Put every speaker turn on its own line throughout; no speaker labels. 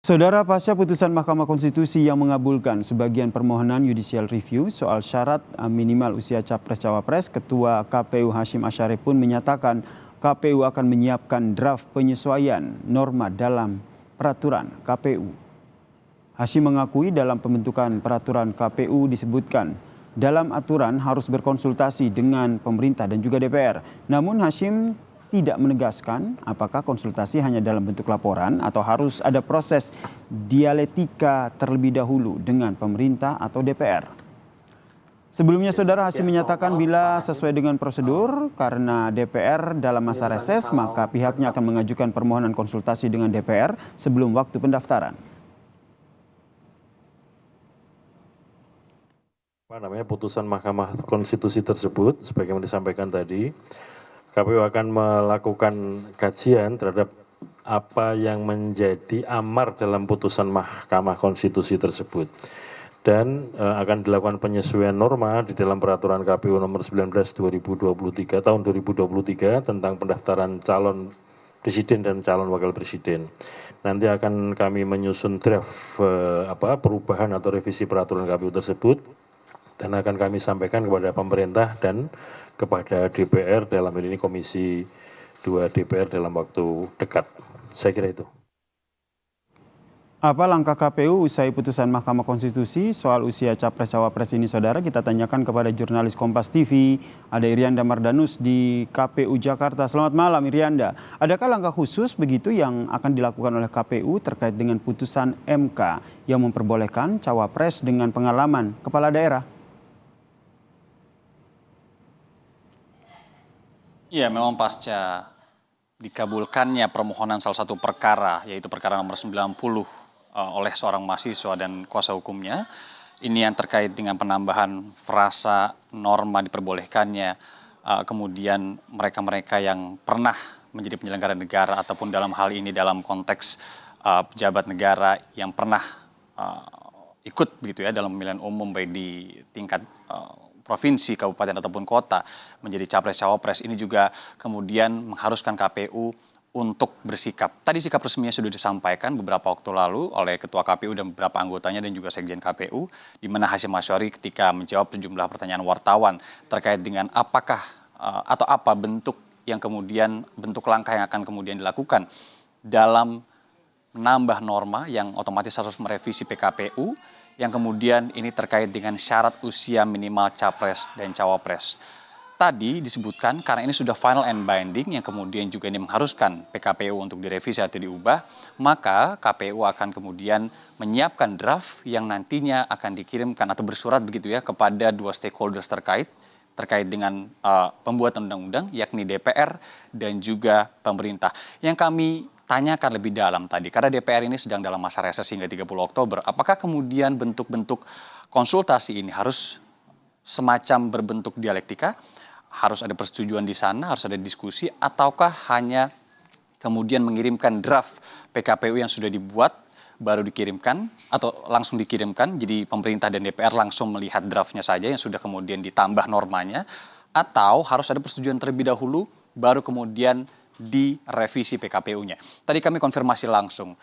Saudara, pasca putusan Mahkamah Konstitusi yang mengabulkan sebagian permohonan judicial review soal syarat minimal usia Capres-Cawapres, Ketua KPU Hasyim Asyari pun menyatakan KPU akan menyiapkan draft penyesuaian norma dalam peraturan KPU. Hasyim mengakui dalam pembentukan peraturan KPU disebutkan dalam aturan harus berkonsultasi dengan pemerintah dan juga DPR. Namun Hasyim tidak menegaskan apakah konsultasi hanya dalam bentuk laporan atau harus ada proses dialektika terlebih dahulu dengan pemerintah atau DPR. Sebelumnya saudara, Hasyim menyatakan bila sesuai dengan prosedur karena DPR dalam masa reses maka pihaknya akan mengajukan permohonan konsultasi dengan DPR sebelum waktu pendaftaran.
Putusan Mahkamah Konstitusi tersebut sebagaimana disampaikan tadi, KPU akan melakukan kajian terhadap apa yang menjadi amar dalam putusan Mahkamah Konstitusi tersebut. Dan akan dilakukan penyesuaian norma di dalam peraturan KPU nomor 19 2023 tahun 2023 tentang pendaftaran calon presiden dan calon wakil presiden. Nanti akan kami menyusun draft perubahan atau revisi peraturan KPU tersebut dan akan kami sampaikan kepada pemerintah dan kepada DPR dalam ini Komisi 2 DPR dalam waktu dekat. Saya kira itu.
Apa langkah KPU usai putusan Mahkamah Konstitusi soal usia Capres-Cawapres ini, saudara? Kita tanyakan kepada jurnalis Kompas TV, ada Irianda Mardanus di KPU Jakarta. Selamat malam Irianda. Adakah langkah khusus begitu yang akan dilakukan oleh KPU terkait dengan putusan MK yang memperbolehkan Cawapres dengan pengalaman kepala daerah?
Ya, memang pasca dikabulkannya permohonan salah satu perkara, yaitu perkara nomor 90 oleh seorang mahasiswa dan kuasa hukumnya, ini yang terkait dengan penambahan frasa norma diperbolehkannya, kemudian mereka-mereka yang pernah menjadi penyelenggara negara ataupun dalam hal ini dalam konteks pejabat negara yang pernah ikut begitu ya dalam pemilihan umum baik di tingkat provinsi, kabupaten ataupun kota menjadi capres-cawapres, ini juga kemudian mengharuskan KPU untuk bersikap. Tadi sikap resminya sudah disampaikan beberapa waktu lalu oleh Ketua KPU dan beberapa anggotanya dan juga Sekjen KPU, di mana Hasyim Asyari ketika menjawab sejumlah pertanyaan wartawan terkait dengan apakah atau apa bentuk langkah yang akan kemudian dilakukan dalam menambah norma yang otomatis harus merevisi PKPU, yang kemudian ini terkait dengan syarat usia minimal capres dan cawapres. Tadi disebutkan karena ini sudah final and binding yang kemudian juga ini mengharuskan PKPU untuk direvisi atau diubah, maka KPU akan kemudian menyiapkan draft yang nantinya akan dikirimkan atau bersurat begitu ya kepada dua stakeholders terkait dengan pembuatan undang-undang, yakni DPR dan juga pemerintah. Yang kami tanyakan lebih dalam tadi, karena DPR ini sedang dalam masa reses hingga 30 Oktober, apakah kemudian bentuk-bentuk konsultasi ini harus semacam berbentuk dialektika, harus ada persetujuan di sana, harus ada diskusi, ataukah hanya kemudian mengirimkan draft PKPU yang sudah dibuat, baru dikirimkan, atau langsung dikirimkan, jadi pemerintah dan DPR langsung melihat draftnya saja yang sudah kemudian ditambah normanya, atau harus ada persetujuan terlebih dahulu, baru kemudian direvisi PKPU-nya. Tadi kami konfirmasi langsung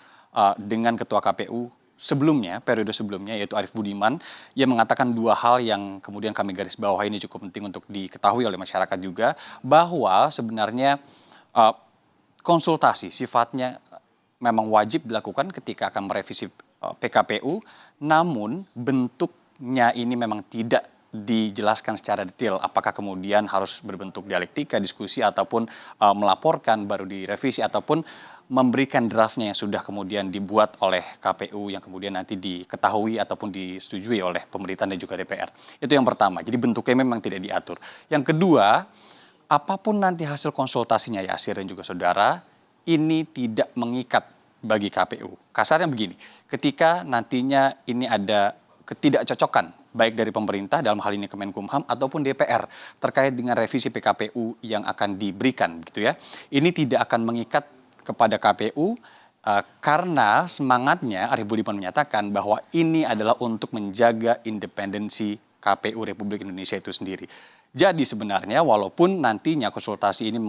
dengan Ketua KPU sebelumnya, periode sebelumnya, yaitu Arief Budiman, yang mengatakan dua hal yang kemudian kami garis bawahi ini cukup penting untuk diketahui oleh masyarakat juga, bahwa sebenarnya konsultasi sifatnya memang wajib dilakukan ketika akan merevisi PKPU, namun bentuknya ini memang tidak dijelaskan secara detail apakah kemudian harus berbentuk dialektika, diskusi, ataupun melaporkan baru direvisi, ataupun memberikan draftnya yang sudah kemudian dibuat oleh KPU yang kemudian nanti diketahui ataupun disetujui oleh pemerintah dan juga DPR. Itu yang pertama, jadi bentuknya memang tidak diatur. Yang kedua, apapun nanti hasil konsultasinya Yasir dan juga saudara, ini tidak mengikat bagi KPU. Kasarnya begini, ketika nantinya ini ada ketidakcocokan baik dari pemerintah dalam hal ini Kemenkumham ataupun DPR terkait dengan revisi PKPU yang akan diberikan gitu ya. Ini tidak akan mengikat kepada KPU karena semangatnya Arief Budiman menyatakan bahwa ini adalah untuk menjaga independensi KPU Republik Indonesia itu sendiri. Jadi sebenarnya walaupun nantinya konsultasi ini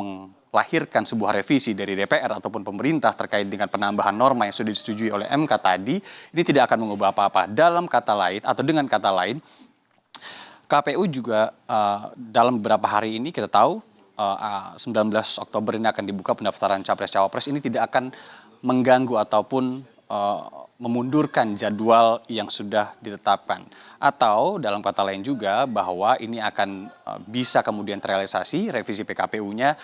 melahirkan sebuah revisi dari DPR ataupun pemerintah terkait dengan penambahan norma yang sudah disetujui oleh MK tadi, ini tidak akan mengubah apa-apa. Dalam kata lain atau dengan kata lain, KPU juga dalam beberapa hari ini kita tahu 19 Oktober ini akan dibuka pendaftaran Capres-Cawapres, ini tidak akan mengganggu ataupun memundurkan jadwal yang sudah ditetapkan. Atau dalam kata lain juga bahwa ini akan bisa kemudian terrealisasi revisi PKPU-nya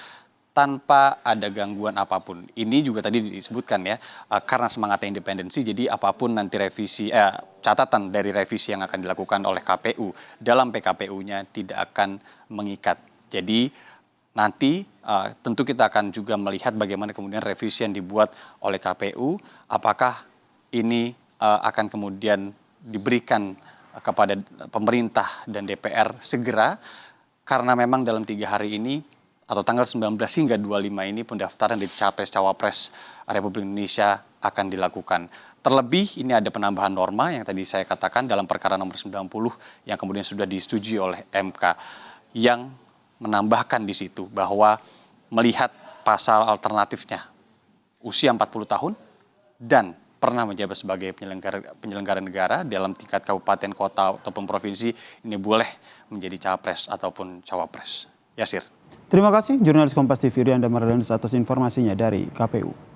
tanpa ada gangguan apapun. Ini juga tadi disebutkan ya, karena semangatnya independensi, jadi apapun nanti catatan dari revisi yang akan dilakukan oleh KPU dalam PKPU-nya tidak akan mengikat. Jadi nanti tentu kita akan juga melihat bagaimana kemudian revisi yang dibuat oleh KPU, apakah ini akan kemudian diberikan kepada pemerintah dan DPR segera, karena memang dalam 3 hari ini atau tanggal 19 hingga 25 ini pendaftaran dari Capres-Cawapres Republik Indonesia akan dilakukan. Terlebih ini ada penambahan norma yang tadi saya katakan dalam perkara nomor 90 yang kemudian sudah disetujui oleh MK, yang menambahkan di situ bahwa melihat pasal alternatifnya usia 40 tahun dan pernah menjabat sebagai penyelenggara negara dalam tingkat kabupaten, kota, ataupun provinsi, ini boleh menjadi capres ataupun cawapres. Yasir.
Terima kasih jurnalis Kompas TV Rianda Mardhanis atas informasinya dari KPU.